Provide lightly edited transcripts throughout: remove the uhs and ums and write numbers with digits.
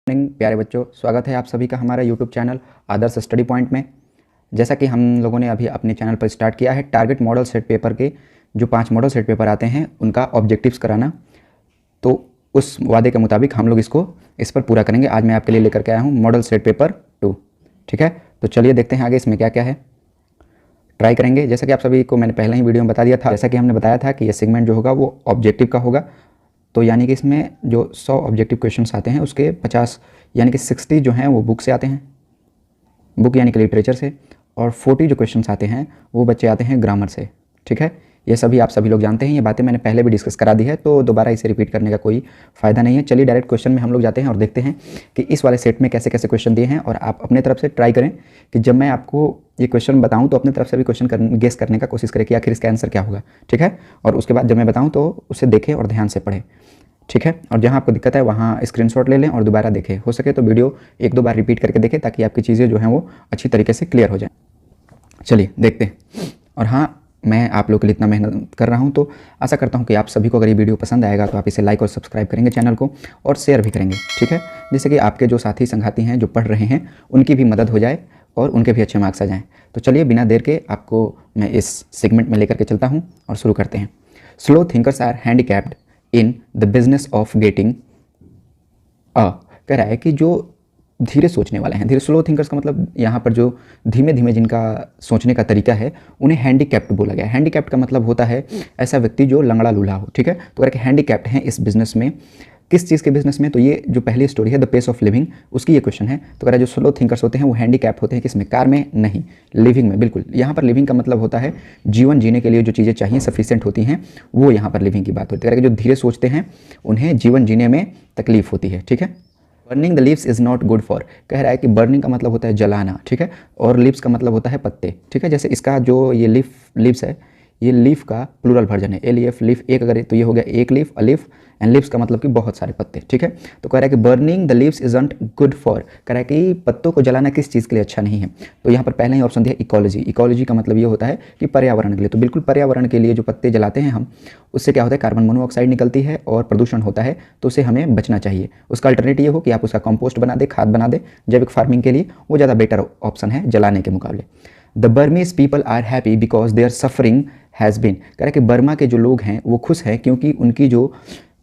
Morning प्यारे बच्चों, स्वागत है आप सभी का हमारा यूट्यूब चैनल आदर्श स्टडी पॉइंट में। जैसा कि हम लोगों ने अभी अपने चैनल पर स्टार्ट किया है टारगेट मॉडल सेट पेपर के जो 5 मॉडल सेट पेपर आते हैं उनका ऑब्जेक्टिव्स कराना, तो उस वादे के मुताबिक हम लोग इस पर पूरा करेंगे। आज मैं आपके लिए लेकर के आया हूँ मॉडल सेट पेपर 2। ठीक है, तो चलिए देखते हैं आगे इसमें क्या क्या है, ट्राई करेंगे। जैसा कि आप सभी को मैंने पहले ही वीडियो में बता दिया था, जैसा कि हमने बताया था कि ये सेगमेंट जो होगा वो ऑब्जेक्टिव का होगा। तो यानी कि इसमें जो 100 ऑब्जेक्टिव क्वेश्चंस आते हैं उसके 50 यानी कि 60 जो हैं वो बुक से आते हैं, बुक यानी कि लिटरेचर से, और 40 जो क्वेश्चंस आते हैं वो बच्चे आते हैं ग्रामर से। ठीक है, ये सभी आप सभी लोग जानते हैं, ये बातें मैंने पहले भी डिस्कस करा दी है, तो दोबारा इसे रिपीट करने का कोई फ़ायदा नहीं है। चलिए डायरेक्ट क्वेश्चन में हम लोग जाते हैं और देखते हैं कि इस वाले सेट में कैसे कैसे क्वेश्चन दिए हैं, और आप अपने तरफ से ट्राई करें कि जब मैं आपको ये क्वेश्चन बताऊं तो अपने तरफ से भी क्वेश्चन गेस करने का कोशिश करें कि आखिर इसका आंसर क्या होगा। ठीक है, और उसके बाद जब मैं बताऊँ तो उसे देखें और ध्यान से पढ़ें। ठीक है, और जहाँ आपको दिक्कत है वहाँ स्क्रीनशॉट ले लें और दोबारा देखें, हो सके तो वीडियो 1-2 बार रिपीट करके देखें ताकि आपकी चीज़ें जो हैं वो अच्छी तरीके से क्लियर हो जाएं। चलिए देखते हैं। और हाँ, मैं आप लोग के लिए इतना मेहनत कर रहा हूँ तो आशा करता हूँ कि आप सभी को अगर ये वीडियो पसंद आएगा तो आप इसे लाइक और सब्सक्राइब करेंगे चैनल को, और शेयर भी करेंगे। ठीक है, जिससे कि आपके जो साथी संगाती हैं जो पढ़ रहे हैं उनकी भी मदद हो जाए और उनके भी अच्छे मार्क्स आ जाएँ। तो चलिए बिना देर के आपको मैं इस सेगमेंट में लेकर के चलता हूँ और शुरू करते हैं। Slow thinkers are handicapped in the business of getting कह रहा है कि जो धीरे सोचने वाले हैं, धीरे स्लो थिंकर्स का मतलब यहाँ पर जो धीमे धीमे जिनका सोचने का तरीका है उन्हें हैंडीकैप्ड बोला गया है। हैंडीकैप्ड का मतलब होता है ऐसा व्यक्ति जो लंगड़ा लूल्हा हो। ठीक है, तो कह रहा है हैंडीकैप्ड हैं इस बिजनेस में। किस चीज़ के बिजनेस में? तो ये जो पहली स्टोरी है द पेस ऑफ लिविंग, उसकी ये क्वेश्चन है। तो कह रहा है जो स्लो थिंकर्स होते हैं वो हैंडीकैप होते हैं किसमें? कार में नहीं, लिविंग में। बिल्कुल, यहाँ पर लिविंग का मतलब होता है जीवन जीने के लिए जो चीज़ें चाहिए सफिशिएंट होती हैं, वो यहाँ पर लिविंग की बात होती है। कह रहा है जो धीरे सोचते हैं उन्हें जीवन जीने में तकलीफ होती है। ठीक है, burning the leaves is not good for, कह रहा है कि बर्निंग का मतलब होता है जलाना। ठीक है, और लीव्स का मतलब होता है पत्ते। ठीक है, जैसे इसका जो ये लीव्स है, ये लीफ का प्लूरल वर्जन है, एलीफ, लीफ एक अगर, तो ये हो गया एक leaf, a leaf, and leaves का मतलब कि बहुत सारे पत्ते। ठीक है, तो कह रहा है कि burning the leaves isn't good for, कह रहा है कि पत्तों को जलाना किस चीज़ के लिए अच्छा नहीं है। तो यहाँ पर पहले ही ऑप्शन दिया इकोलॉजी। इकोलॉजी का मतलब ये होता है कि पर्यावरण के लिए। तो बिल्कुल पर्यावरण के लिए जो पत्ते जलाते हैं हम, उससे क्या होता है कार्बन मोनोऑक्साइड निकलती है और प्रदूषण होता है, तो उसे हमें बचना चाहिए। उसका अल्टरनेटिव ये हो कि आप उसका कंपोस्ट बना दें, खाद बना दें जैविक फार्मिंग के लिए, वो ज़्यादा बेटर ऑप्शन है जलाने के मुकाबले। The Burmese people are happy because their suffering has been, कह रहा है कि बर्मा के जो लोग हैं वो खुश हैं क्योंकि उनकी जो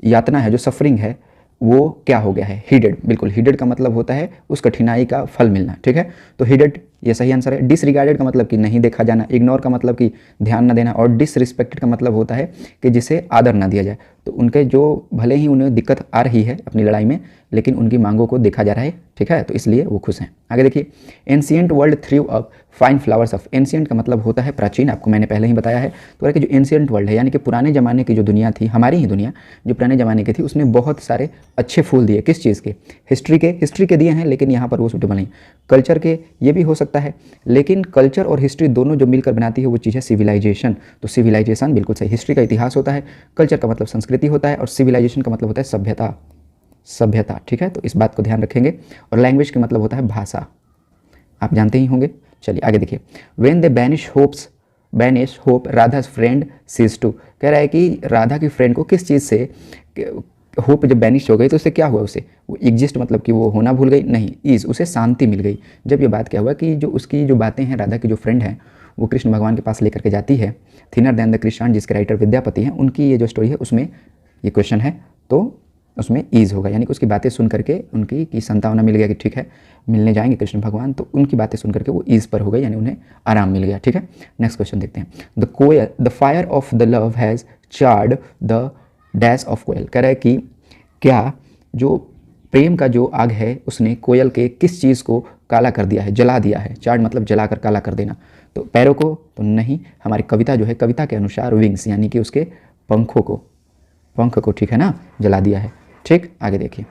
यातना है, जो सफरिंग है, वो क्या हो गया है? हीडेड। बिल्कुल, हीडेड का मतलब होता है उस कठिनाई का फल मिलना। ठीक है, तो हीडेड ये सही आंसर है। डिसरिगार्डेड का मतलब कि नहीं देखा जाना, इग्नोर का मतलब कि ध्यान न देना, और डिसरिस्पेक्टेड का मतलब होता है कि जिसे आदर ना दिया जाए। तो उनके जो भले ही उन्हें दिक्कत आ रही है अपनी लड़ाई में, लेकिन उनकी मांगों को देखा जा रहा है। ठीक है, तो इसलिए वो खुश हैं। आगे देखिए, ancient world threw up fine flowers of, ancient का मतलब होता है प्राचीन, आपको मैंने पहले ही बताया है। तो कि जो एंशिएंट वर्ल्ड है यानी कि पुराने ज़माने की जो दुनिया थी, हमारी ही दुनिया जो पुराने ज़माने की थी, उसने बहुत सारे अच्छे फूल दिए। किस चीज़ के? हिस्ट्री के दिए हैं, लेकिन यहाँ पर वो सूटेबल नहीं। कल्चर के ये भी हो सकता है, लेकिन कल्चर और हिस्ट्री दोनों जो मिलकर बनाती है वो चीज़ है सिविलाइजेशन। तो सिविलाइजेशन बिल्कुल सही। हिस्ट्री का इतिहास होता है, कल्चर का मतलब संस्कृति होता है, और सिविलाइजेशन का मतलब होता है सभ्यता। ठीक है, तो इस बात को ध्यान रखेंगे। और लैंग्वेज का मतलब होता है भाषा, आप जानते ही होंगे। चलिए आगे देखिए, when they banish hope Radha's friend sees to, कह रहा है कि राधा की फ्रेंड को किस चीज़ से होप जब बैनिश हो गई तो उससे क्या हुआ? उसे वो एग्जिस्ट मतलब कि वो होना भूल गई नहीं, ईज, उसे शांति मिल गई। जब ये बात क्या हुआ कि जो उसकी जो बातें हैं, राधा की जो फ्रेंड हैं वो कृष्ण भगवान के पास लेकर के जाती है, थिनर दैन द कृष्ण जिसके राइटर विद्यापति हैं, उनकी ये जो स्टोरी है उसमें ये क्वेश्चन है, तो उसमें ईज़ होगा। यानी कि उसकी बातें सुन करके उनकी की संतावना मिल गया कि ठीक है मिलने जाएंगे कृष्ण भगवान, तो उनकी बातें सुन करके वो ईज़ पर हो गई, यानी उन्हें आराम मिल गया। ठीक है, नेक्स्ट क्वेश्चन देखते हैं। The fire of the love has charred the dash of koel, कह रहा है कि क्या जो प्रेम का जो आग है उसने कोयल के किस चीज़ को काला कर दिया है, जला दिया है। चार्ड मतलब जला कर, काला कर देना। तो पैरों को तो नहीं, हमारी कविता जो है, कविता के अनुसार विंग्स यानी कि उसके पंख को ठीक है ना, जला दिया है। ठीक, आगे देखिए,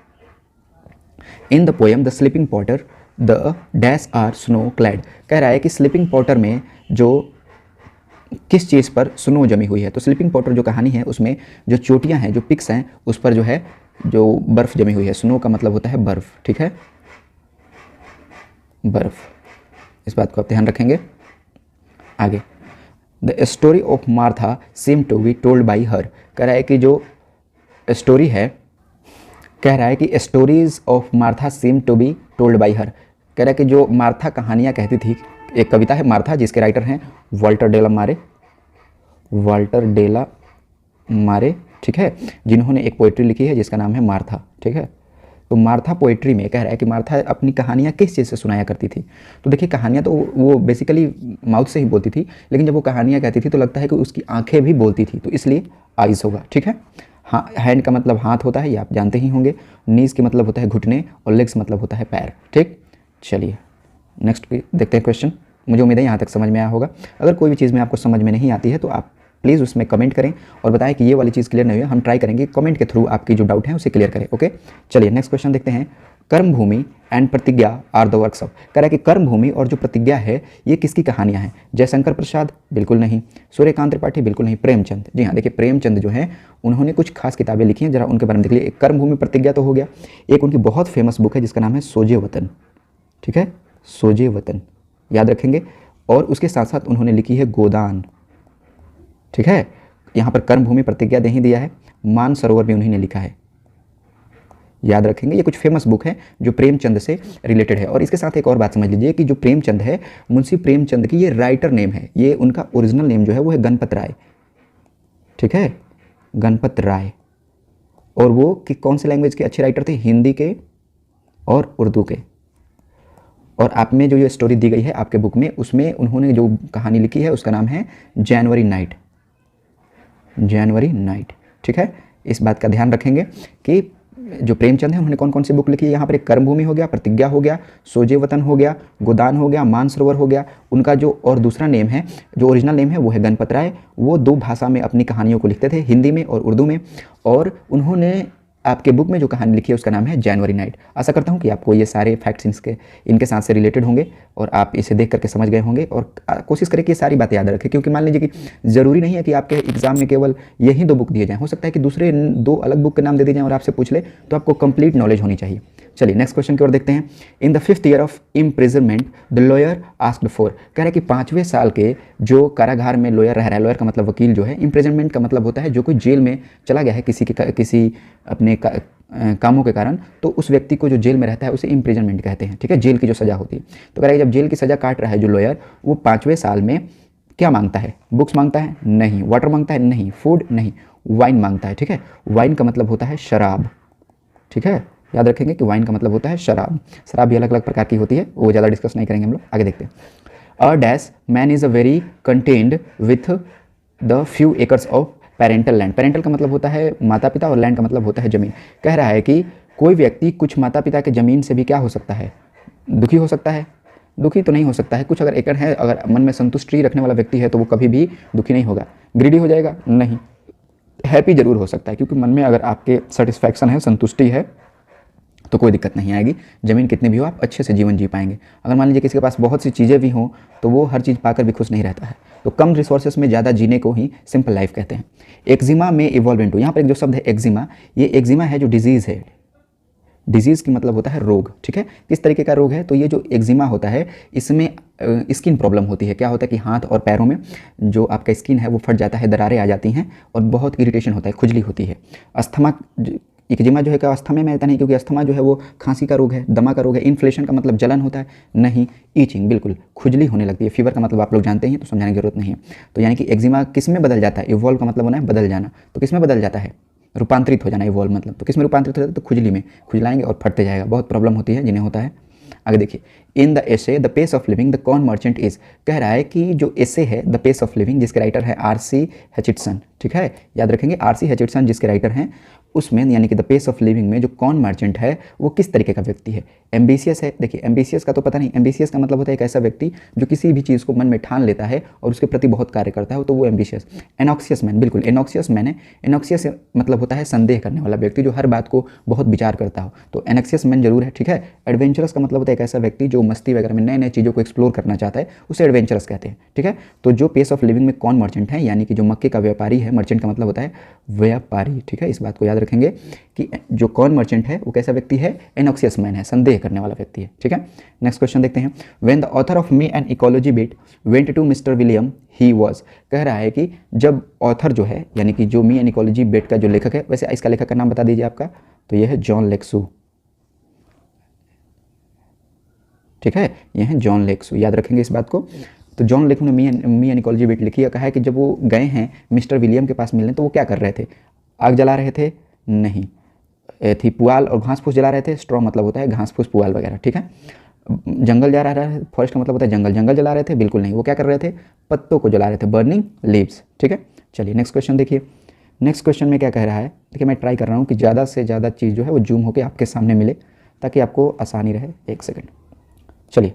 in the poem the sleeping potter the dash are snow clad, कह रहा है कि स्लीपिंग पॉटर में जो किस चीज़ पर स्नो जमी हुई है। तो स्लीपिंग पॉटर जो कहानी है उसमें जो चोटियां हैं, जो पिक्स हैं, उस पर जो है जो बर्फ़ जमी हुई है। स्नो का मतलब होता है बर्फ़। ठीक है, बर्फ़, इस बात को आप ध्यान रखेंगे। आगे, the story of Martha seem to be told by her, कह रहा है कि जो स्टोरी है कह रहा है कि stories of Martha seem to be told by her. कह रहा है कि जो मार्था कहानियाँ कहती थी, एक कविता है मार्था जिसके राइटर हैं वाल्टर डेला मारे, ठीक है, जिन्होंने एक पोइट्री लिखी है जिसका नाम है मार्था, ठीक है। तो मार्था पोइट्री में कह रहा है कि मार्था अपनी कहानियाँ किस चीज़ से सुनाया करती थी। तो देखिए कहानियाँ तो वो बेसिकली माउथ से ही बोलती थी, लेकिन जब वो कहानियाँ कहती थी तो लगता है कि उसकी आंखें भी बोलती थी, तो इसलिए आइज़ होगा, ठीक है। हाँ, हैंड का मतलब हाथ होता है, ये आप जानते ही होंगे। नीज़ के मतलब होता है घुटने, और लेग्स मतलब होता है पैर, ठीक। चलिए नेक्स्ट देखते हैं क्वेश्चन। मुझे उम्मीद है यहाँ तक समझ में आया होगा। अगर कोई भी चीज़ में आपको समझ में नहीं आती है तो आप प्लीज़ उसमें कमेंट करें और बताएं कि ये वाली चीज़ क्लियर नहीं हुई है। हम ट्राई करेंगे कमेंट के थ्रू आपकी जो डाउट है उसे क्लियर करें, ओके। चलिए नेक्स्ट क्वेश्चन देखते हैं। कर्म भूमि एंड प्रतिज्ञा आर द वर्क्स ऑफ। कह रहा है कि कर्म भूमि और जो प्रतिज्ञा है ये किसकी कहानियाँ हैं? जयशंकर प्रसाद? बिल्कुल नहीं। सूर्यकांत त्रिपाठी? बिल्कुल नहीं। प्रेमचंद? जी हाँ, देखिए प्रेमचंद जो है उन्होंने कुछ खास किताबें लिखी हैं, जरा उनके बारे में देख लीजिए। एक कर्म भूमि प्रतिज्ञा तो हो गया, एक उनकी बहुत फेमस बुक है जिसका नाम है सोजे वतन, ठीक है, सोजे वतन, याद रखेंगे। और उसके साथ साथ उन्होंने लिखी है गोदान, ठीक है। यहाँ पर कर्म भूमि प्रतिज्ञा नहीं दिया है, मान सरोवर भी उन्होंने लिखा है, याद रखेंगे। ये कुछ फेमस बुक है जो प्रेमचंद से रिलेटेड है। और इसके साथ एक और बात समझ लीजिए कि जो प्रेमचंद है, मुंशी प्रेमचंद की ये राइटर नेम है, ये उनका ओरिजिनल नेम जो है वो है गणपत राय, ठीक है, गणपत राय। और वो कि कौन से लैंग्वेज के अच्छे राइटर थे? हिंदी के और उर्दू के। और आप में जो ये स्टोरी दी गई है आपके बुक में, उसमें उन्होंने जो कहानी लिखी है उसका नाम है जनवरी नाइट, जनवरी नाइट, ठीक है। इस बात का ध्यान रखेंगे कि जो प्रेमचंद है उन्होंने कौन कौन सी बुक लिखी है। यहाँ पर एक कर्मभूमि हो गया, प्रतिज्ञा हो गया, सोजे वतन हो गया, गोदान हो गया, मानसरोवर हो गया। उनका जो और दूसरा नेम है, जो ओरिजिनल नेम है वो है गणपत राय। वो दो भाषा में अपनी कहानियों को लिखते थे, हिंदी में और उर्दू में। और उन्होंने आपके बुक में जो कहानी लिखी है उसका नाम है जनवरी नाइट। आशा करता हूँ कि आपको ये सारे फैक्ट्स इनके साथ से रिलेटेड होंगे और आप इसे देख करके समझ गए होंगे। और कोशिश करें कि ये सारी बातें याद रखें, क्योंकि मान लीजिए कि ज़रूरी नहीं है कि आपके एग्जाम में केवल यही दो बुक दिए जाएँ, हो सकता है कि दूसरे दो अलग बुक के नाम दे दिए जाएँ और आपसे पूछ ले, तो आपको कंप्लीट नॉलेज होनी चाहिए। चलिए नेक्स्ट क्वेश्चन की ओर देखते हैं। In the 5th year of imprisonment the lawyer asked for. कह रहे हैं कि 5वें साल के जो कारागार में लॉयर रह रहा है, लॉयर का मतलब वकील जो है, इम्प्रिजनमेंट का मतलब होता है जो कोई जेल में चला गया है किसी अपने कामों के कारण, तो उस व्यक्ति को जो जेल में रहता है उसे इम्प्रिजनमेंट कहते हैं, ठीक है, जेल की जो सज़ा होती है। तो कह रहा है जब जेल की सज़ा काट रहा है जो लॉयर, वो 5वें साल में क्या मांगता है? बुक्स मांगता है? नहीं। वाटर मांगता है? नहीं। फूड? नहीं। वाइन मांगता है, ठीक है। वाइन का मतलब होता है शराब, ठीक है, याद रखेंगे कि वाइन का मतलब होता है शराब। शराब भी अलग अलग प्रकार की होती है, वो ज़्यादा डिस्कस नहीं करेंगे हम लोग, आगे देखते हैं। A dash man is a very contained with the few acres of parental land. Parental का मतलब होता है माता पिता और लैंड का मतलब होता है ज़मीन। कह रहा है कि कोई व्यक्ति कुछ माता पिता के ज़मीन से भी क्या हो सकता है? दुखी हो सकता है? दुखी तो नहीं हो सकता है। कुछ अगर एकड़ है, अगर मन में संतुष्टि रखने वाला व्यक्ति है तो वो कभी भी दुखी नहीं होगा। ग्रीडी हो जाएगा? नहीं। हैप्पी जरूर हो सकता है, क्योंकि मन में अगर आपके सेटिस्फैक्शन है, संतुष्टि है, तो कोई दिक्कत नहीं आएगी। ज़मीन कितनी भी हो आप अच्छे से जीवन जी पाएंगे। अगर मान लीजिए किसी के पास बहुत सी चीज़ें भी हों तो वो हर चीज़ पाकर भी खुश नहीं रहता है। तो कम रिसोर्सेस में ज़्यादा जीने को ही सिंपल लाइफ कहते हैं। एक्जिमा में इवॉल्व इनटू, यहाँ पर एक जो शब्द है एक्जिमा, ये एक्जिमा है जो डिजीज़ है। डिजीज़ की मतलब होता है रोग, ठीक है। किस तरीके का रोग है? तो ये जो एक्जिमा होता है इसमें स्किन प्रॉब्लम होती है। क्या होता है कि हाथ और पैरों में जो आपका स्किन है वो फट जाता है, दरारें आ जाती हैं और बहुत इरिटेशन होता है, खुजली होती है। अस्थमा, एक्जिमा जो है क्या अस्थमा में आता नहीं, क्योंकि अस्थमा जो है वो खांसी का रोग है, दमा का रोग है। इन्फ्लेशन का मतलब जलन होता है, नहीं। ईचिंग, बिल्कुल खुजली होने लगती है। फीवर का मतलब आप लोग जानते हैं तो समझाने की जरूरत नहीं है। तो यानी कि एक्जिमा किस में बदल जाता है? इवॉल्व का मतलब होना है बदल जाना, तो किस में बदल जाता है? रूपांतरित हो जाना। इवॉल्व मतलब तो किस में रूपांतरित हो जाता है? तो खुजली में, खुजलाएंगे और फटते जाएगा। बहुत प्रॉब्लम होती है जिन्हें होता है। आगे देखिए, in the essay the pace of living the corn merchant is. कह रहा है कि जो एसे है द पेस ऑफ लिविंग, जिसके राइटर है R.C. हैचिटसन, ठीक है, याद रखेंगे R.C. हैचिटसन जिसके राइटर हैं, उसमें यानी कि द पेस ऑफ लिविंग में जो कॉर्न मर्चेंट है वो किस तरीके का व्यक्ति है? एम्बिशियस है। देखिए एम्बिशियस का तो पता नहीं, एम्बिशियस का मतलब होता है एक ऐसा व्यक्ति जो किसी भी चीज़ को मन में ठान लेता है और उसके प्रति बहुत कार्य करता है, तो वो एम्बिशियस। एनॉक्सियस मैन, बिल्कुल एनॉक्सियस मैन है। एनॉक्सियस मतलब होता है संदेह करने वाला व्यक्ति, जो हर बात को बहुत विचार करता हो, तो एनॉक्सियस मैन जरूर है, ठीक है। एडवेंचरस का मतलब होता है एक ऐसा व्यक्ति जो मस्ती वगैरह में नए नए चीज़ों को एक्सप्लोर करना चाहता है, उसे एडवेंचरस कहते हैं, ठीक है। तो जो पेस ऑफ लिविंग में कॉर्न मर्चेंट है यानी कि जो मक्के का व्यापारी है, मर्चेंट का मतलब होता है व्यापारी, ठीक है। इस बात को याद रखेंगे कि जो कॉर्न मर्चेंट है वो कैसा व्यक्ति है? एनॉक्सियस मैन है, संदेह करने वाला व्यक्ति है, ठीक है। नेक्स्ट क्वेश्चन देखते हैं। When the author of me and ecology bit went to mister William he was. कह रहा है कि जब ऑथर जो है यानी कि जो मी एंड इकोलॉजी बिट का जो लेखक है, वैसे इसका लेखक का नाम बता दीजिए आपका, तो ये है जॉन लेक्सू, ठीक है, ये है जॉन लेक्सू, याद रखेंगे इस बात को। तो जॉन लेक्सू ने मी एन इकोलॉजी बिट लिखी है, कहा है कि जब वो गए हैं मिस्टर विलियम के पास मिलने तो वो क्या कर रहे थे, आग जला रहे थे, नहीं, थी पुआल और घास फूस जला रहे थे, स्ट्रॉ मतलब होता है घास फूस पुआल वगैरह, ठीक है। जंगल जा रहा है, फॉरेस्ट का मतलब होता है जंगल, जंगल जला रहे थे, बिल्कुल नहीं, वो क्या कर रहे थे, पत्तों को जला रहे थे, बर्निंग लीव्स, ठीक है। चलिए नेक्स्ट क्वेश्चन देखिए, नेक्स्ट क्वेश्चन में क्या कह रहा है, देखिए मैं ट्राई कर रहा हूँ कि ज़्यादा से ज़्यादा चीज़ जो है वो जूम होकर आपके सामने मिले ताकि आपको आसानी रहे। एक सेकेंड, चलिए,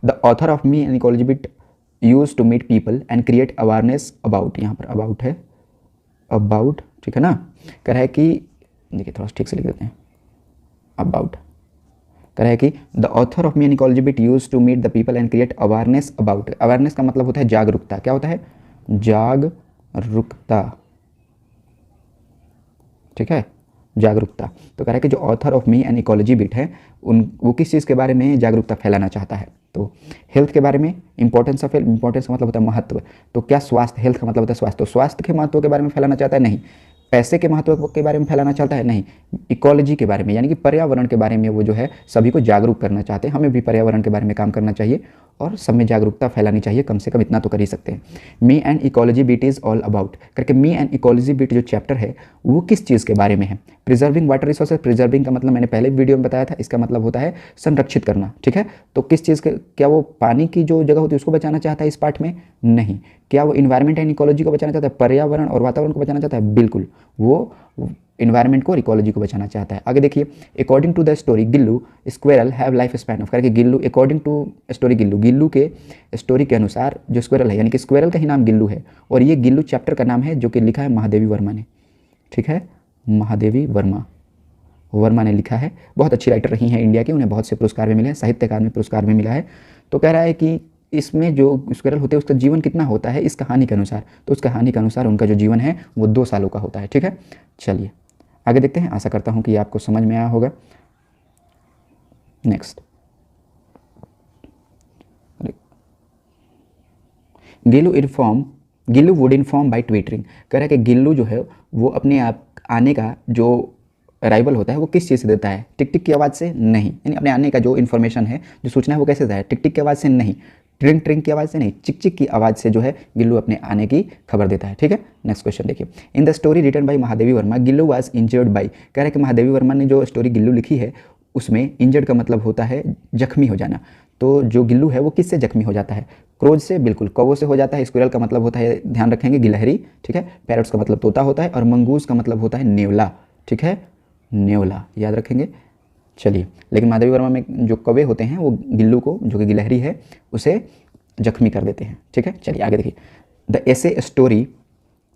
the author of me an ecology bit use to meet people and create awareness about, यहाँ पर अबाउट है, अबाउट, ठीक है ना, कह रहा है कि, देखिए थोड़ा ठीक से लिख देते हैं, अबाउट, कह रहा है कि the author of me an ecology bit use to meet the people and create awareness about, awareness का मतलब होता है जागरूकता, क्या होता है, जागरूकता, ठीक है, जागरूकता। तो कह रहा है कि जो author of me an ecology bit है वो किस चीज़ के बारे में जागरूकता फैलाना चाहता है, तो हेल्थ के बारे में, इंपॉर्टेंस ऑफ हेल्थ, इंपॉर्टेंस का मतलब होता है महत्व, तो क्या स्वास्थ्य, हेल्थ का मतलब होता है स्वास्थ्य, तो स्वास्थ्य के महत्व के बारे में फैलाना चाहता है, नहीं, पैसे के महत्व के बारे में फैलाना चाहता है, नहीं, इकोलॉजी के बारे में यानी कि पर्यावरण के बारे में वो जो है सभी को जागरूक करना चाहते हैं। हमें भी पर्यावरण के बारे में काम करना चाहिए और सब में जागरूकता फैलानी चाहिए, कम से कम इतना तो कर ही सकते हैं। मी and ecology bit is all about करके, मी एंड इकोलॉजी बिट जो चैप्टर है वो किस चीज़ के बारे में है, प्रिजर्विंग वाटर रिसोर्सेज, प्रिजर्विंग का मतलब मैंने पहले वीडियो में बताया था, इसका मतलब होता है संरक्षित करना, ठीक है। तो किस चीज़ के, क्या वो पानी की जो जगह होती है उसको बचाना चाहता है इस पार्ट में, नहीं, क्या वो इन्वायरमेंट एंड इकोलॉजी को बचाना चाहता है, पर्यावरण और वातावरण को बचाना चाहता है, बिल्कुल, वो इन्वायरमेंट को और इकोलॉजी को बचाना चाहता है। आगे देखिए, according to the story Gillu squirrel have life span of, करके Gillu, according to story Gillu, Gillu के स्टोरी के अनुसार जो स्क्वेरल है यानी कि स्क्वेरल का ही नाम गिल्लू है और ये गिल्लू चैप्टर का नाम है जो कि लिखा है महादेवी वर्मा ने, ठीक है, महादेवी वर्मा ने लिखा है, बहुत अच्छी राइटर रही हैं इंडिया की, उन्हें बहुत से पुरस्कार भी मिले हैं, साहित्य अकादमी पुरस्कार भी मिला है। तो कह रहा है कि इसमें जो स्क्वेरल होते हैं उसका जीवन कितना होता है इस कहानी के अनुसार, तो उस कहानी के अनुसार उनका जो जीवन है वो 2 सालों का होता है, ठीक है। चलिए आगे देखते हैं, आशा करता हूँ कि आपको समझ में आया होगा। Next, Gillu would inform by twittering, कह रहा है कि गिल्लू जो है वो अपने आप आने का जो अराइवल होता है वो किस चीज़ से देता है, टिक टिक की आवाज़ से, नहीं, यानी अपने आने का जो इन्फॉर्मेशन है, जो सूचना है वो कैसे देता है, टिक टिक की आवाज़ से नहीं, ट्रिंग ट्रिंग की आवाज़ से नहीं, चिक चिक की आवाज़ से जो है गिल्लू अपने आने की खबर देता है, ठीक है। नेक्स्ट क्वेश्चन देखिए, in the story written by Mahadevi Verma Gillu was injured by, कह रहा है कि महादेवी वर्मा ने जो स्टोरी गिल्लू लिखी है उसमें इंजर्ड का मतलब होता है जख्मी हो जाना, तो जो गिल्लू है वो किससे जख्मी हो जाता है, क्रोज से, बिल्कुल, कौवों से हो जाता है। स्क्विरल का मतलब होता है, ध्यान रखेंगे, गिलहरी, ठीक है। पैरट्स का मतलब तोता होता है और मंगूस का मतलब होता है नेवला, ठीक है, नेवला, याद रखेंगे। चलिए, लेकिन महादेवी वर्मा में जो कौवे होते हैं वो गिल्लू को, जो कि गिलहरी है, उसे जख्मी कर देते हैं, ठीक है। चलिए आगे देखिए, the essay story,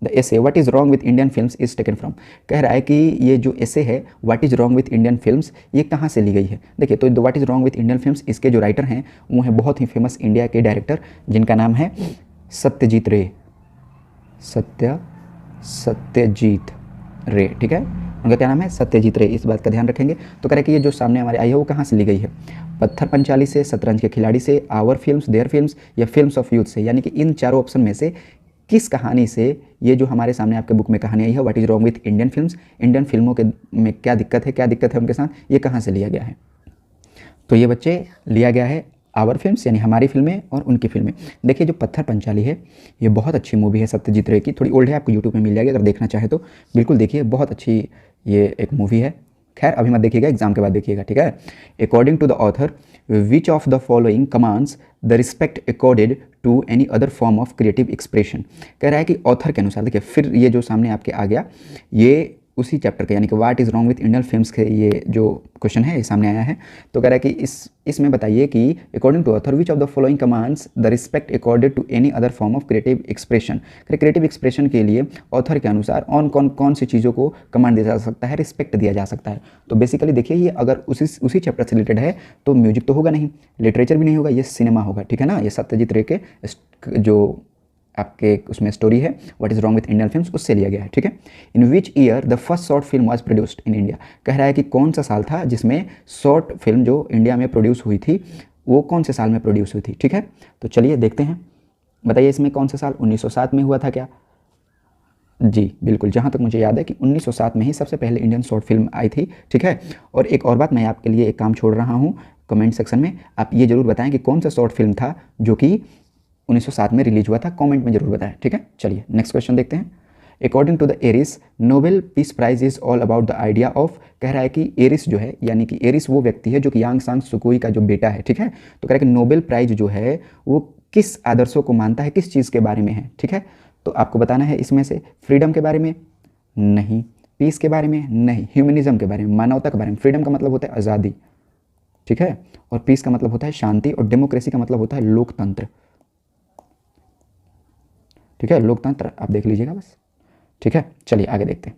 the essay what is wrong with Indian films is taken from, कह रहा है कि ये जो एसे है what is wrong with Indian films, ये कहाँ से ली गई है। देखिए, तो what is wrong with Indian films, इसके जो राइटर हैं वो हैं बहुत ही फेमस इंडिया के डायरेक्टर जिनका नाम है सत्यजीत रे, सत्यजीत रे, ठीक है, उनका क्या नाम है, सत्यजीत रे, इस बात का ध्यान रखेंगे। तो कह रहे कि ये जो सामने हमारे आई है वो कहाँ से ली गई है, पत्थर पंचाली से, शतरंज के खिलाड़ी से, आवर फिल्म्स, देयर फिल्म्स या फिल्म्स ऑफ यूथ से, यानी कि इन चारों ऑप्शन में से किस कहानी से ये जो हमारे सामने आपके बुक में कहानी आई है what is wrong with Indian films, Indian फिल्मों के में क्या दिक्कत है उनके साथ, ये कहाँ से लिया गया है। तो ये बच्चे लिया गया है आवर फिल्म्स यानी हमारी फिल्में और उनकी फिल्में। देखिए, जो पत्थर पंचाली है ये बहुत अच्छी मूवी है सत्यजीत रे की, थोड़ी ओल्ड है, आपको यूट्यूब में मिल जाएगी, अगर देखना चाहे तो बिल्कुल देखिए, बहुत अच्छी ये एक मूवी है। खैर अभी मत देखिएगा, एग्जाम के बाद देखिएगा, ठीक है। According to the author which of the following commands the respect accorded to any other form of creative expression, कह रहा है कि ऑथर के अनुसार, देखिए फिर ये जो सामने आपके आ गया ये उसी चैप्टर का यानी कि what is wrong with Indian films के ये जो क्वेश्चन है ये सामने आया है। तो कह रहा है कि इसमें बताइए कि according to author which of the following commands the respect accorded to any other form of creative expression, creative expression के लिए ऑथर के अनुसार कौन सी चीज़ों को कमांड दिया जा सकता है, रिस्पेक्ट दिया जा सकता है। तो बेसिकली देखिए, ये अगर उसी चैप्टर से रिलेटेड है तो म्यूजिक तो होगा नहीं, लिटरेचर भी नहीं होगा, ये सिनेमा होगा, ठीक है ना। ये सत्यजीत रे के जो आपके उसमें स्टोरी है what is wrong with Indian films उससे लिया गया है, ठीक है। In which year the first short film was produced in India, कह रहा है कि कौन सा साल था जिसमें शॉर्ट फिल्म जो इंडिया में प्रोड्यूस हुई थी वो कौन से साल में प्रोड्यूस हुई थी, ठीक है। तो चलिए देखते हैं, बताइए इसमें कौन सा साल, 1907 में हुआ था क्या, जी बिल्कुल, जहाँ तक मुझे याद है कि 1907 में ही सबसे पहले इंडियन शॉर्ट फिल्म आई थी, ठीक है। और एक और बात, मैं आपके लिए एक काम छोड़ रहा हूँ, कमेंट सेक्शन में आप ये जरूर बताएं कि कौन सा शॉर्ट फिल्म था जो कि 1907 में रिलीज हुआ था, कमेंट में जरूर बताएं, ठीक है। चलिए नेक्स्ट क्वेश्चन देखते हैं। According to the Aris, Nobel peace prize is all about the idea of, कह रहा है कि एरिस जो है, यानी कि एरिस वो व्यक्ति है जो कि यांग सांग सुकुई का जो बेटा है, ठीक है। तो कह रहा है कि नोबेल प्राइज जो है वो किस आदर्शों को मानता है, किस चीज़ के बारे में है, ठीक है। तो आपको बताना है इसमें से, फ्रीडम के बारे में नहीं, पीस के बारे में नहीं, ह्यूमनिज्म के बारे में, मानवता के बारे में। फ्रीडम का मतलब होता है आज़ादी, ठीक है, और पीस का मतलब होता है शांति, और डेमोक्रेसी का मतलब होता है लोकतंत्र, ठीक है, लोकतंत्र आप देख लीजिएगा बस, ठीक है। चलिए आगे देखते हैं।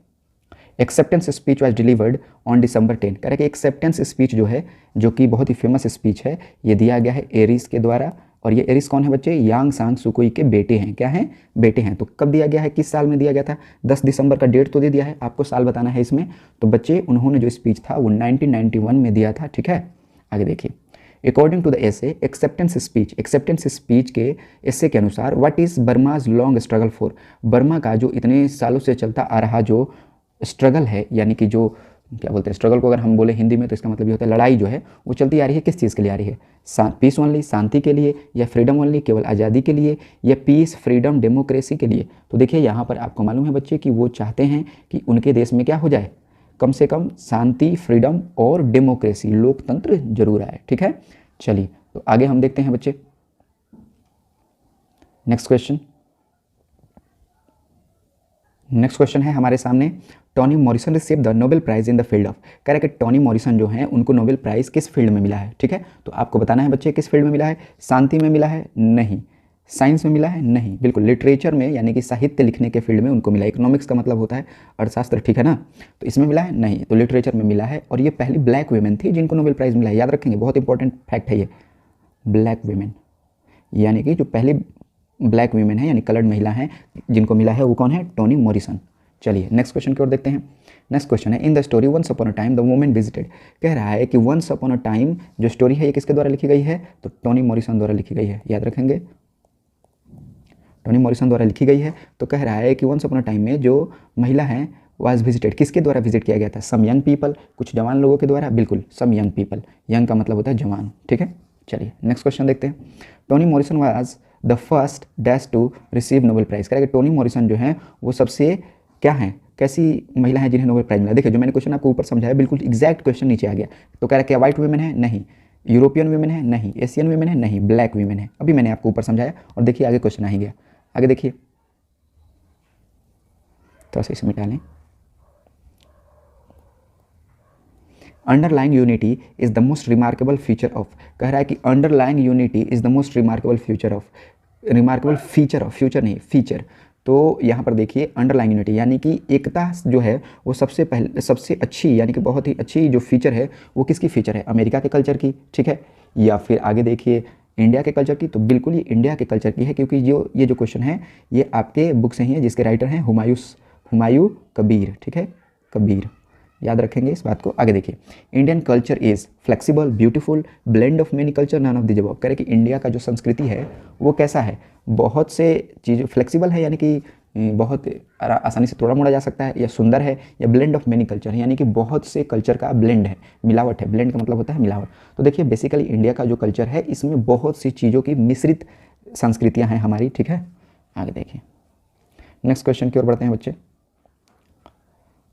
Acceptance speech was delivered on December 10, कह रहे हैं कि एक्सेप्टेंस स्पीच जो है, जो कि बहुत ही फेमस स्पीच है, ये दिया गया है एरिस के द्वारा। और ये एरिस कौन है बच्चे? यांग सांग सुकुई के बेटे हैं। क्या हैं? बेटे हैं। तो कब दिया गया है, किस साल में दिया गया था? 10 दिसंबर का डेट तो दे दिया है, आपको साल बताना है इसमें। तो बच्चे उन्होंने जो स्पीच था वो 1991 में दिया था, ठीक है। आगे देखिए, according to the essay acceptance speech के एसे के अनुसार, what is Burma's long struggle for, Burma का जो इतने सालों से चलता आ रहा जो स्ट्रगल है, यानी कि जो क्या बोलते हैं स्ट्रगल को, अगर हम बोले हिंदी में तो इसका मतलब ये होता है लड़ाई जो है वो चलती आ रही है, किस चीज़ के लिए आ रही है? पीस ओनली, शांति के लिए, या फ्रीडम ओनली, केवल आज़ादी के लिए, या पीस फ्रीडम डेमोक्रेसी के लिए। तो देखिए यहाँ पर आपको मालूम है बच्चे कि वो चाहते हैं कि उनके देश में क्या हो जाए, कम से कम शांति, फ्रीडम और डेमोक्रेसी, लोकतंत्र जरूर आए, ठीक है। चलिए तो आगे हम देखते हैं बच्चे, नेक्स्ट क्वेश्चन है हमारे सामने, Toni Morrison receive the Nobel prize in the field of, कह रहा है कि टोनी मॉरिसन जो हैं उनको नोबेल प्राइज किस फील्ड में मिला है, ठीक है। तो आपको बताना है बच्चे किस फील्ड में मिला है। शांति में मिला है? नहीं। साइंस में मिला है? नहीं। बिल्कुल, लिटरेचर में, यानी कि साहित्य लिखने के फील्ड में उनको मिला है। इकोनॉमिक्स का मतलब होता है अर्थशास्त्र, ठीक है ना। तो इसमें मिला है? नहीं। तो लिटरेचर में मिला है, और ये पहली ब्लैक वीमेन थी जिनको नोबेल प्राइज़ मिला है, याद रखेंगे, बहुत इंपॉर्टेंट फैक्ट है ये। ब्लैक वीमेन, यानी कि जो पहली ब्लैक वीमेन है, यानी कलर्ड महिला हैं जिनको मिला है, वो कौन है? Toni Morrison. चलिए नेक्स्ट क्वेश्चन की ओर देखते हैं। नेक्स्ट क्वेश्चन है, in the story once upon a time the women visited, कह रहा है कि वंस अपॉन अ टाइम जो स्टोरी है ये किसके द्वारा लिखी गई है? तो टोनी मॉरिसन द्वारा लिखी गई है, याद रखेंगे, टोनी मॉरिसन द्वारा लिखी गई है। तो कह रहा है कि वंस अपॉन अ टाइम में जो महिला हैं वाज विजिटेड, किसके द्वारा विजिट किया गया था? सम यंग पीपल, कुछ जवान लोगों के द्वारा। बिल्कुल, सम यंग पीपल, यंग का मतलब होता है जवान, ठीक है। चलिए नेक्स्ट क्वेश्चन देखते हैं। Toni Morrison was the first dash to receive Nobel prize, कह रहा है कि टोनी मॉरिसन जो हैं वो सबसे क्या हैं, कैसी महिला हैं जिन्हें नोबेल प्राइज़ मिला। देखिए जो मैंने क्वेश्चन आपको ऊपर समझाया, बिल्कुल एग्जैक्ट क्वेश्चन नीचे आ गया। तो कह रहा है क्या वाइट वीमेन है? नहीं। यूरोपियन वीमेन है? नहीं। एशियन वीमेन है? नहीं। ब्लैक वीमेन है। अभी मैंने आपको ऊपर समझाया, और देखिए आगे क्वेश्चन आ ही गया। आगे देखिए, थोड़ा सा इसे मिटा लें। Underlying unity is the most remarkable feature of, कह रहा है कि underlying unity is the most remarkable feature of, remarkable feature of, future नहीं फीचर। तो यहाँ पर देखिए अंडरलाइंग यूनिटी, यानी कि एकता जो है वो सबसे पहले, सबसे अच्छी, यानी कि बहुत ही अच्छी जो फीचर है वो किसकी फीचर है? अमेरिका के कल्चर की, ठीक है। या फिर आगे देखिए इंडिया के कल्चर की, तो बिल्कुल ये इंडिया के कल्चर की है, क्योंकि ये जो क्वेश्चन है ये आपके बुक से ही है, जिसके राइटर हैं हुमायूं कबीर, ठीक है, कबीर, याद रखेंगे इस बात को। आगे देखिए, Indian culture is flexible, beautiful, blend of many culture, none of the above, कह रहे कि इंडिया का जो संस्कृति है वो कैसा है? बहुत से चीज़ें, फ्लेक्सिबल है यानी कि बहुत आसानी से तोड़ा मोड़ा जा सकता है, या सुंदर है, या ब्लेंड ऑफ मेनी कल्चर यानी कि बहुत से कल्चर का ब्लेंड है, मिलावट है। ब्लेंड का मतलब होता है मिलावट। तो देखिए बेसिकली इंडिया का जो कल्चर है इसमें बहुत सी चीज़ों की मिश्रित संस्कृतियाँ हैं हमारी, ठीक है। आगे देखिए, नेक्स्ट क्वेश्चन की ओर बढ़ते हैं बच्चे।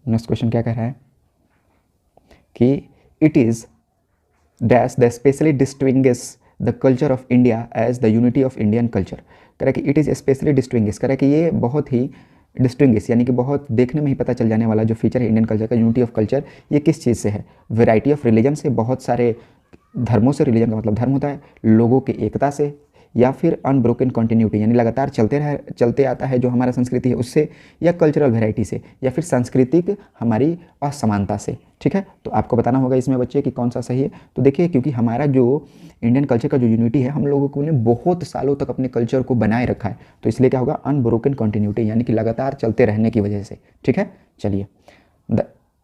नेक्स्ट क्वेश्चन क्या कह रहा है कि it is dash the specially distinguish the culture of India as the unity of Indian culture, कह रहा है कि इट इज़ स्पेशली डिस्टिंग्विश, कह रहा है कि ये बहुत ही डिस्टिंग्विश, यानी कि बहुत देखने में ही पता चल जाने वाला जो फीचर है इंडियन कल्चर का, यूनिटी ऑफ कल्चर, ये किस चीज़ से है? वैरायटी ऑफ रिलीजन से, बहुत सारे धर्मों से, रिलीजन का मतलब धर्म होता है, लोगों की एकता से, या फिर अनब्रोकन कंटिन्यूटी, यानी लगातार चलते आता है जो हमारा संस्कृति है उससे, या कल्चरल वैरायटी से, या फिर सांस्कृतिक हमारी असमानता से, ठीक है। तो आपको बताना होगा इसमें बच्चे कि कौन सा सही है। तो देखिए क्योंकि हमारा जो इंडियन कल्चर का जो यूनिटी है, हम लोगों को ने बहुत सालों तक अपने कल्चर को बनाए रखा है, तो इसलिए क्या होगा? अनब्रोकन कंटिन्यूटी, यानी कि लगातार चलते रहने की वजह से, ठीक है। चलिए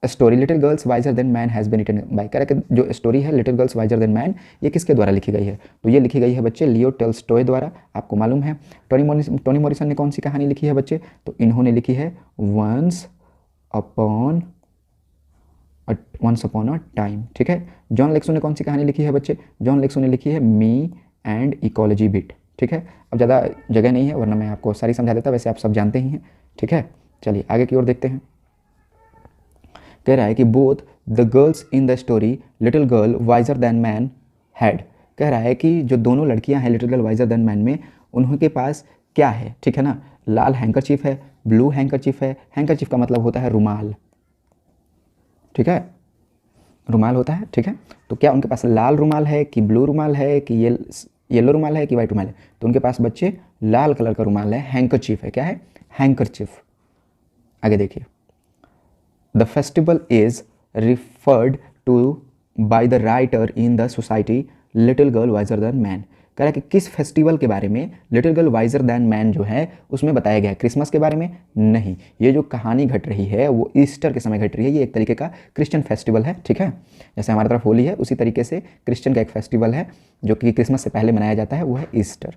story little girls wiser than man has been written by, कह रहा है कि जो स्टोरी है little girls wiser than man, ये किसके द्वारा लिखी गई है? तो ये लिखी गई है बच्चे लियो टॉल्स्टॉय द्वारा, आपको मालूम है। टोनी मॉरिसन ने कौन सी कहानी लिखी है बच्चे? तो इन्होंने लिखी है वंस अपॉन अ टाइम, ठीक है। जॉन लेक्सो ने कौन सी कहानी लिखी है बच्चे? जॉन लेक्सो ने लिखी है मी एंड इकोलॉजी बिट, ठीक है। अब ज़्यादा जगह नहीं है वरना मैं आपको सारी समझा देता, वैसे आप सब जानते ही हैं, ठीक है। चलिए आगे की ओर देखते हैं। कह रहा है कि both the girls in the story little girl wiser than man had, कह रहा है कि जो दोनों लड़कियां हैं little girl wiser than man में, उनके पास क्या है, ठीक है ना। लाल हैंकरचीफ है, ब्लू हैंकरचीफ है। हैंकरचीफ का मतलब होता है रुमाल, ठीक है, रुमाल होता है, ठीक है। तो क्या उनके पास लाल रुमाल है कि ब्लू रुमाल है कि येलो रुमाल है कि वाइट रुमाल है? तो उनके पास बच्चे लाल कलर का रुमाल है, हैंकरचीफ है। क्या है? हैंकरचीफ। आगे देखिए, the festival is referred to by the writer in the society little girl wiser than man, कह रहा है कि किस फेस्टिवल के बारे में little girl wiser than man जो है उसमें बताया गया है। क्रिसमस के बारे में नहीं, ये जो कहानी घट रही है वो ईस्टर के समय घट रही है। ये एक तरीके का क्रिश्चियन फेस्टिवल है, ठीक है। जैसे हमारी तरफ होली है उसी तरीके से क्रिश्चियन का एक फेस्टिवल है जो कि क्रिसमस से पहले मनाया जाता है, वो है Easter.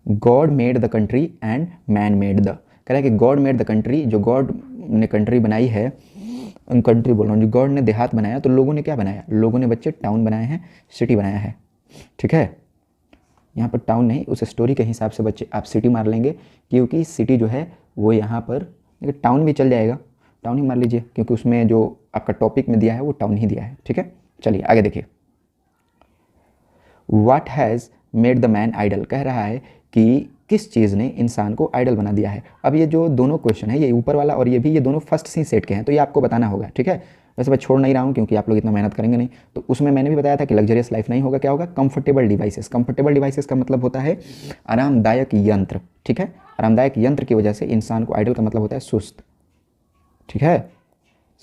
God made the country and man made the, कह रहा है कि गॉड मेड द कंट्री, जो गॉड ने कंट्री बनाई है, कंट्री बोल रहा हूँ, जो गॉड ने देहात बनाया, तो लोगों ने क्या बनाया? लोगों ने बच्चे टाउन बनाए हैं, सिटी बनाया है, ठीक है। यहाँ पर टाउन नहीं, उस स्टोरी के हिसाब से बच्चे आप सिटी मार लेंगे, क्योंकि सिटी जो है वो यहाँ पर, लेकिन टाउन भी चल जाएगा, टाउन ही मार लीजिए, क्योंकि उसमें जो आपका टॉपिक में दिया है वो टाउन ही दिया है, ठीक है। चलिए आगे देखिए, what has made the man idle, कह रहा है कि किस चीज़ ने इंसान को आइडल बना दिया है। अब ये जो दोनों क्वेश्चन है, ये ऊपर वाला और ये भी, ये दोनों फर्स्ट सी सेट के हैं, तो ये आपको बताना होगा, ठीक है। वैसे मैं छोड़ नहीं रहा हूँ क्योंकि आप लोग इतना मेहनत करेंगे नहीं। तो उसमें मैंने भी बताया था कि लग्जरियस लाइफ नहीं होगा, क्या होगा? Comfortable devices. कंफर्टेबल डिवाइसेस का मतलब होता है आरामदायक यंत्र, ठीक है। आरामदायक यंत्र की वजह से इंसान को आइडल का मतलब होता है सुस्त, ठीक है,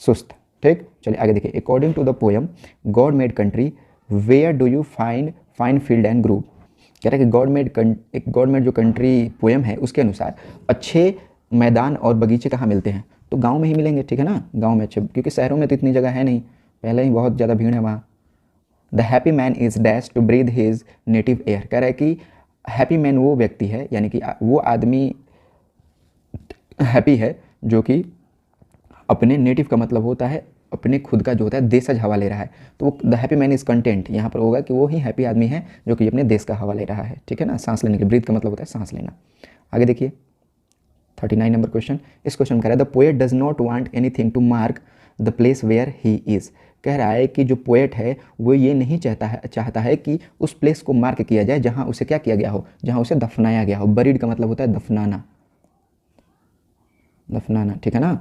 सुस्त, ठीक। चलिए आगे देखिए, according to the poem God made country where do you find field and group, कह रहा है कि गॉड मेड जो कंट्री पोएम है उसके अनुसार अच्छे मैदान और बगीचे कहाँ मिलते हैं? तो गांव में ही मिलेंगे, ठीक है ना, गांव में अच्छे, क्योंकि शहरों में तो इतनी जगह है नहीं, पहले ही बहुत ज़्यादा भीड़ है वहाँ। The happy man is dash to breathe his native air, कह रहा है कि हैप्पी मैन वो व्यक्ति है, यानी कि वो आदमी हैप्पी है जो कि अपने नेटिव का मतलब होता है अपने खुद का जो होता है देशज हवा ले रहा है। तो वो the happy man is content, यहाँ पर होगा कि वो ही हैप्पी आदमी है जो कि अपने देश का हवा ले रहा है, ठीक है ना। सांस लेने के, ब्रीथ का मतलब होता है सांस लेना। आगे देखिए 39 नंबर क्वेश्चन, इस क्वेश्चन में कह रहा है the poet does not want anything to mark the place where he is, कह रहा है कि जो पोएट है वो ये नहीं चाहता है कि उस प्लेस को मार्क किया जाए जहाँ उसे क्या किया गया हो, जहाँ उसे दफनाया गया हो। बरीड का मतलब होता है दफनाना, दफनाना, ठीक है ना,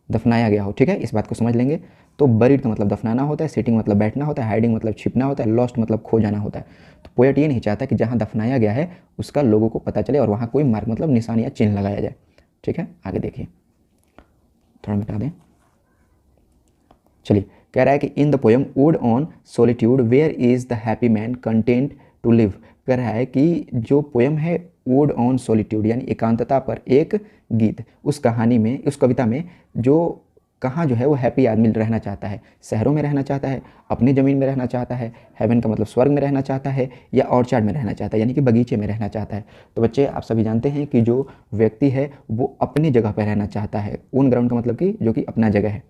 दफनाया गया हो, ठीक है, इस बात को समझ लेंगे। तो बरीड का मतलब दफनाना होता है, सिटिंग मतलब बैठना होता है, हाइडिंग मतलब छिपना होता है, लॉस्ट मतलब खो जाना होता है। तो पोएट ये नहीं चाहता कि जहाँ दफनाया गया है उसका लोगों को पता चले और वहाँ कोई मार्क मतलब निशान या चिन्ह लगाया जाए, ठीक है। आगे देखिए, थोड़ा मिटा दें। चलिए, कह रहा है कि in the poem wood on solitude where is the happy man content to live, कह रहा है कि जो पोएम है वुड ऑन सोलिट्यूड यानी एकांतता पर एक गीत, उस कहानी में, उस कविता में जो कहाँ जो है वो हैप्पी आदमी रहना चाहता है, शहरों में रहना चाहता है, अपनी ज़मीन में रहना चाहता है, हेवन का मतलब स्वर्ग में रहना चाहता है, या ऑर्चार्ड में रहना चाहता है यानी कि बगीचे में रहना चाहता है। तो बच्चे आप सभी जानते हैं कि जो व्यक्ति है वो अपनी जगह पर रहना चाहता है। ओन ग्राउंड का मतलब कि जो कि अपना जगह है।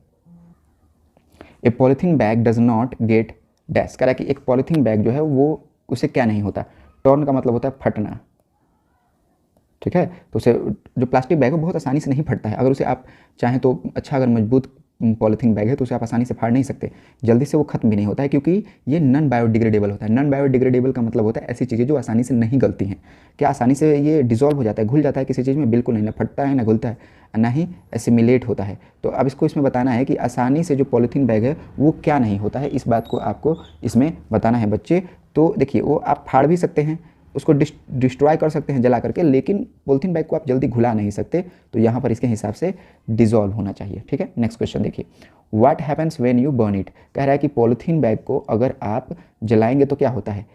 A polythene bag does not get dash, कह रहा है कि एक पॉलीथीन बैग जो है वो उसे क्या नहीं होता, टॉर्न का मतलब होता है फटना, ठीक है। तो उसे जो प्लास्टिक बैग है बहुत आसानी से नहीं फटता है। अगर उसे आप चाहें तो अच्छा, अगर मजबूत पॉलीथीन बैग है तो उसे आप आसानी से फाड़ नहीं सकते, जल्दी से वो खत्म भी नहीं होता है, क्योंकि ये नॉन बायोडिग्रेडेबल होता है। नॉन बायोडिग्रेडेबल का मतलब होता है ऐसी चीज़ें जो आसानी से नहीं गलती हैं। क्या आसानी से ये डिजॉल्व हो जाता है, घुल जाता है किसी चीज़ में? बिल्कुल नहीं, ना फटता है ना घुलता है, ना ही एसिमिलेट होता है। तो अब इसको इसमें बताना है कि आसानी से जो पॉलीथीन बैग है वो क्या नहीं होता है, इस बात को आपको इसमें बताना है बच्चे। तो देखिए, वो आप फाड़ भी सकते हैं, उसको डिस्ट्रॉय कर सकते हैं जला करके, लेकिन पॉलीथीन बैग को आप जल्दी घुला नहीं सकते। तो यहाँ पर इसके हिसाब से डिजॉल्व होना चाहिए, ठीक है। नेक्स्ट क्वेश्चन देखिए, what happens when you burn it, कह रहा है कि पॉलीथीन बैग को अगर आप जलाएंगे तो क्या होता है?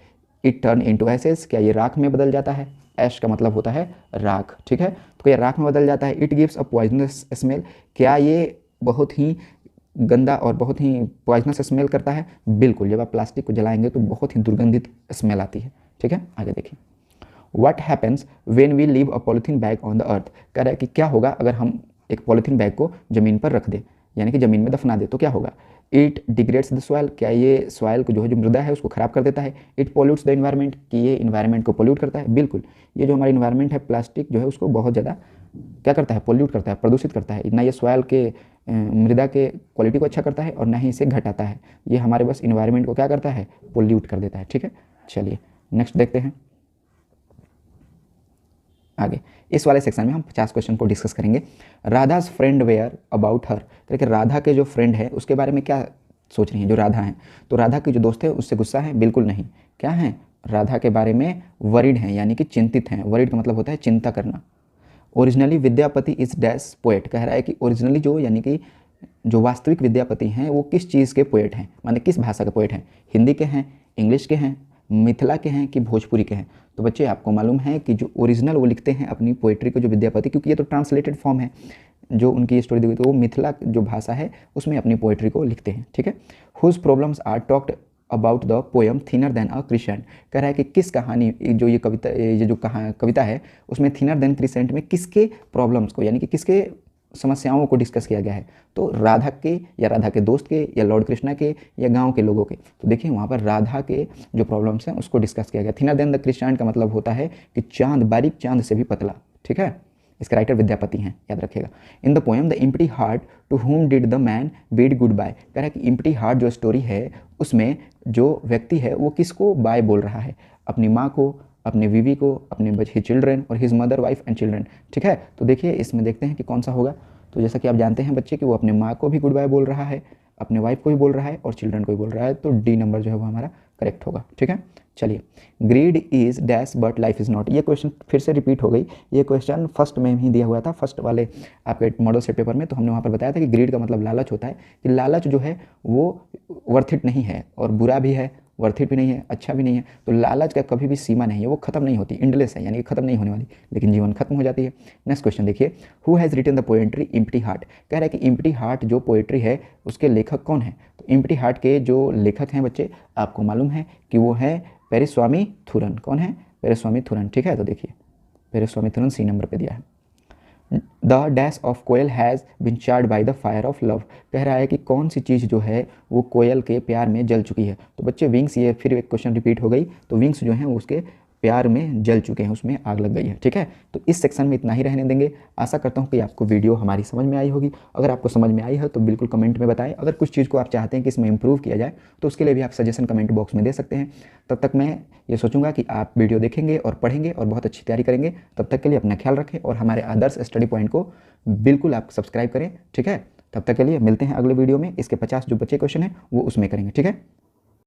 इट टर्न इनटू एशेस, क्या ये राख में बदल जाता है? ऐश का मतलब होता है राख, ठीक है। तो क्या राख में बदल जाता है? It gives a poisonous smell, क्या ये बहुत ही गंदा और बहुत ही पॉइजनस स्मेल करता है? बिल्कुल, जब आप प्लास्टिक को जलाएंगे तो बहुत ही दुर्गंधित स्मेल आती है। ठीक है, आगे देखिए। What happens when we leave a polythene bag on the earth? कह रहा है कि क्या होगा अगर हम एक पॉलीथीन बैग को ज़मीन पर रख दें, यानी कि ज़मीन में दफना दे, तो क्या होगा? इट डिग्रेड्स द सॉइल, क्या ये सॉइल को जो है, जो मृदा है उसको ख़राब कर देता है? इट पोल्यूट्स द इन्वायरमेंट, कि ये इन्वायरमेंट को पोल्यूट करता है? बिल्कुल, ये जो हमारा इन्वायरमेंट है, प्लास्टिक जो है उसको बहुत ज़्यादा क्या करता है? पोल्यूट करता है, प्रदूषित करता है। ना ये सॉइल के मृदा के क्वालिटी को अच्छा करता है और ना ही इसे घटाता है। ये हमारे बस इन्वायरमेंट को क्या करता है? पोल्यूट कर देता है। ठीक है, चलिए नेक्स्ट देखते हैं आगे। इस वाले सेक्शन में हम 50 क्वेश्चन को डिस्कस करेंगे। Radha's friend where about her, करके राधा के जो फ्रेंड है उसके बारे में क्या सोच रही हैं? जो राधा हैं, तो राधा की जो दोस्त है उससे गुस्सा है? बिल्कुल नहीं। क्या हैं? राधा के बारे में वरीड हैं, यानी कि चिंतित हैं। वरीड का मतलब होता है चिंता करना। Originally Vidyapati is dash poet, कह रहा है कि ओरिजिनली जो, यानी कि जो वास्तविक विद्यापति हैं वो किस चीज़ के पोएट हैं, माने किस भाषा के पोएट हैं? हिंदी के हैं, इंग्लिश के हैं, मिथिला के हैं कि भोजपुरी के हैं? तो बच्चे आपको मालूम है कि जो ओरिजिनल वो लिखते हैं अपनी पोइट्री को, जो विद्यापति, क्योंकि ये तो ट्रांसलेटेड फॉर्म है, जो उनकी स्टोरी दी, तो वो मिथिला जो भाषा है उसमें अपनी पोइट्री को लिखते हैं। ठीक है। Whose problems are talked about the poem thinner than a crescent, कह रहा है कि किस कहानी, जो ये कविता, ये जो कविता है उसमें थिनर देन क्रिसेंट में किसके प्रॉब्लम्स को, यानी कि किसके समस्याओं को डिस्कस किया गया है? तो राधा के, या राधा के दोस्त के, या लॉर्ड कृष्णा के, या गांव के लोगों के? तो देखिए वहाँ पर राधा के जो प्रॉब्लम्स हैं उसको डिस्कस किया गया। थिनर देन द क्रिसेंट का मतलब होता है कि चांद, बारीक चांद से भी पतला। ठीक है, इसके राइटर विद्यापति हैं, याद रखिएगा। In the poem the empty heart to whom did the man bid goodbye, कह रहा है कि इम्प्टी हार्ट जो स्टोरी है उसमें जो व्यक्ति है वो किसको बाय बोल रहा है? अपनी माँ को, अपने बीवी को, अपने हिज चिल्ड्रन और his mother, wife and children. ठीक है, तो देखिए इसमें देखते हैं कि कौन सा होगा। तो जैसा कि आप जानते हैं बच्चे कि वो अपने माँ को भी गुड बाय बोल रहा है, अपने वाइफ को भी बोल रहा है और चिल्ड्रन को भी बोल रहा है, तो डी नंबर जो है वो हमारा करेक्ट होगा। ठीक है, चलिए। Grid is dash but life is not, ये क्वेश्चन फिर से रिपीट हो गई। ये क्वेश्चन फर्स्ट में ही दिया हुआ था, फर्स्ट वाले आपके मॉडल सेट पेपर में। तो हमने वहाँ पर बताया था कि ग्रीड का मतलब लालच होता है, कि लालच जो है वो वर्थ इट नहीं है, और बुरा भी है, वर्थ इट भी नहीं है, अच्छा भी नहीं है। तो लालच का कभी भी सीमा नहीं है, वो खत्म नहीं होती, इंडलेस है, यानी कि खत्म नहीं होने वाली, लेकिन जीवन खत्म हो जाती है। नेक्स्ट क्वेश्चन देखिए। Who has written the poetry empty heart, कह रहा है कि इम्प्टी हार्ट जो पोएट्री है उसके लेखक कौन है? तो इम्प्टी हार्ट के जो लेखक हैं बच्चे, आपको मालूम है कि वो है पेरिस्वामी थुरन। कौन है? पेरिस्वामी थुरन। ठीक है, तो देखिए पेरिस्वामी थुरन सी नंबर पे दिया है। The dash of koel has been charred by the fire of love, कह रहा है कि कौन सी चीज़ जो है वो कोयल के प्यार में जल चुकी है? तो बच्चे विंग्स, ये फिर एक क्वेश्चन रिपीट हो गई। तो विंग्स जो हैं वो उसके प्यार में जल चुके हैं, उसमें आग लग गई है। ठीक है, तो इस सेक्शन में इतना ही रहने देंगे। आशा करता हूँ कि आपको वीडियो हमारी समझ में आई होगी। अगर आपको समझ में आई है तो बिल्कुल कमेंट में बताएं। अगर कुछ चीज़ को आप चाहते हैं कि इसमें इंप्रूव किया जाए तो उसके लिए भी आप सजेशन कमेंट बॉक्स में दे सकते हैं। तब तक मैं ये सोचूंगा कि आप वीडियो देखेंगे और पढ़ेंगे और बहुत अच्छी तैयारी करेंगे। तब तक के लिए अपना ख्याल रखें और हमारे आदर्श स्टडी पॉइंट को बिल्कुल आप सब्सक्राइब करें। ठीक है, तब तक के लिए मिलते हैं अगले वीडियो में। इसके 50 जो बचे क्वेश्चन हैं वो उसमें करेंगे। ठीक है।